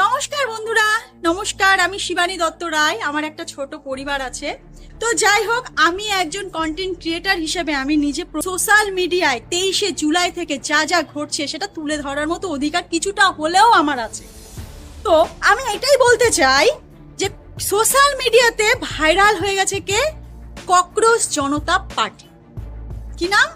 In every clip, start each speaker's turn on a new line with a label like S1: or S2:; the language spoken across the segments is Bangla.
S1: নমস্কার বন্ধুরা, নমস্কার। আমি শিবানী দত্ত রায়। আমার একটা ছোট পরিবার আছে। তো যাই হোক, আমি একজন কন্টেন্ট ক্রিয়েটার হিসেবে আমি নিজে সোশ্যাল মিডিয়ায় 23শে জুলাই থেকে যা যা ঘটছে সেটা তুলে ধরার মতো অধিকার কিছুটা হলেও আমার আছে। তো আমি এটাই বলতে চাই যে সোশ্যাল মিডিয়াতে ভাইরাল হয়ে গেছে কে? ককরোচ জনতা পার্টি। কি নাম?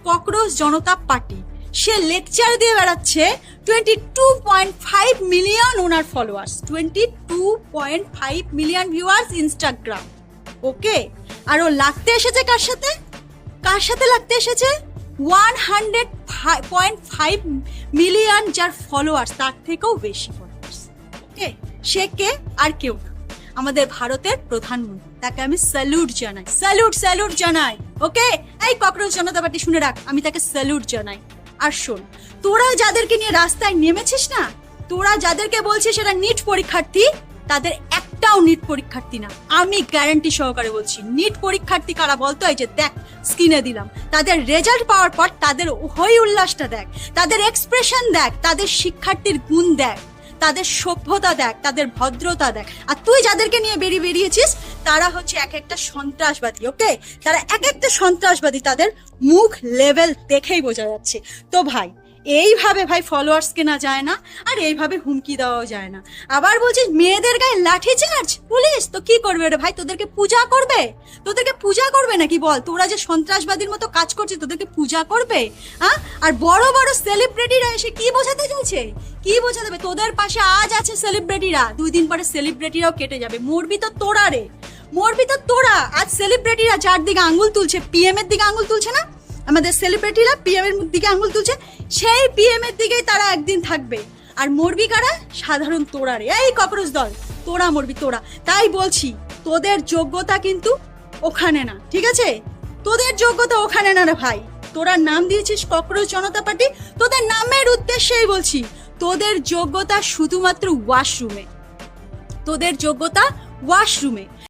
S1: ককরোচ জনতা পার্টি। সে লেকচার দিয়ে বেড়াচ্ছে 22.5 মিলিয়ন ওনার ফলোয়ার্স, 22.5 মিলিয়ন ভিউয়ার্স ইনস্টাগ্রাম। ওকে, আর ও লাগতে এসেছে কার সাথে? কার সাথে লাগতে এসেছে? 100.5 মিলিয়ন যার ফলোয়ার্স, তার থেকেও বেশি ফলোয়ার্স। ওকে, সে কে? আর কেউ না, আমাদের ভারতের প্রধানমন্ত্রী। তাকে আমি স্যালুট জানাই, স্যালুট জানাই। ওকে, এই ককরোচ জনতা পার্টি শুনে রাখ, আমি তাকে স্যালুট জানাই। আর শোন, তোরা যাদেরকে নিয়ে রাস্তায় নেমেছিস না, তোরা যাদেরকে বলছিস সেটা নিট পরীক্ষার্থী, তাদের একটাও নিট পরীক্ষার্থী না। আমি গ্যারান্টি সহকারে বলছি। নিট পরীক্ষার্থী কারা বলতো? এই যে দেখ, স্ক্রিনে দিলাম। তাদের রেজাল্ট পাওয়ার পর তাদের হই উল্লাসটা দেখ, তাদের এক্সপ্রেশন দেখ, তাদের শিক্ষার্থীর গুণ দেখ, তাদের সভ্যতা দেখ, তাদের ভদ্রতা দেখ। আর তুই যাদেরকে নিয়ে বেরিয়েছিস তারা হচ্ছে এক একটা সন্ত্রাসবাদী। ওকে, তারা এক একটা সন্ত্রাসবাদী, তাদের মুখ লেভেল দেখেই বোঝা যাচ্ছে। তো ভাই, এইভাবে ভাই ফলোয়ার্স কেনা যায় না, আর এইভাবে হুমকি দেওয়াও যায় না। আবার বলছিস মেয়েদের গায়ে লাঠি চার্জ পুলিশ, তো কি করবে রে ভাই? তোদেরকে পূজা করবে? তোদেরকে পূজা করবে নাকি বল? তোরা যে সন্ত্রাসবাদীর মতো কাজ করছিস, তোদেরকে পূজা করবে? হ্যাঁ? আর বড় বড় সেলিব্রিটিরা এসে কি বোঝাতে চাইছে? কি বোঝা দেবে? তোদের পাশে আজ আছে সেলিব্রিটিরা, 2 দিন পরে সেলিব্রিটিরাও কেটে যাবে। মরবি তো তোরা রে, মরবি তো তোরা। আজ সেলিব্রিটিরা যার দিকে আঙ্গুল তুলছে, পিএম এর দিকে আঙ্গুল তুলছে না? আমাদের সেলিব্রিটিরা পিএম এর দিকে আঙ্গুল তুলছে, সেই পিএম এর দিকেই তারা একদিন থাকবে। আর মরবি কারা? সাধারণ তোরা রে। এই ককরোচ দল, তোরা মরবি, তোরা। তাই বলছি, তোদের যোগ্যতা কিন্তু ওখানে না, ঠিক আছে? তোদের যোগ্যতা ওখানে না রে ভাই। তোরা নাম দিয়েছিস ককরোচ জনতা পার্টি, তোদের নামের উদ্দেশ্যেই বলছি, তোদের যোগ্যতা শুধুমাত্র ওয়াশরুমে, তোদের যোগ্যতা ওয়াশরুমে।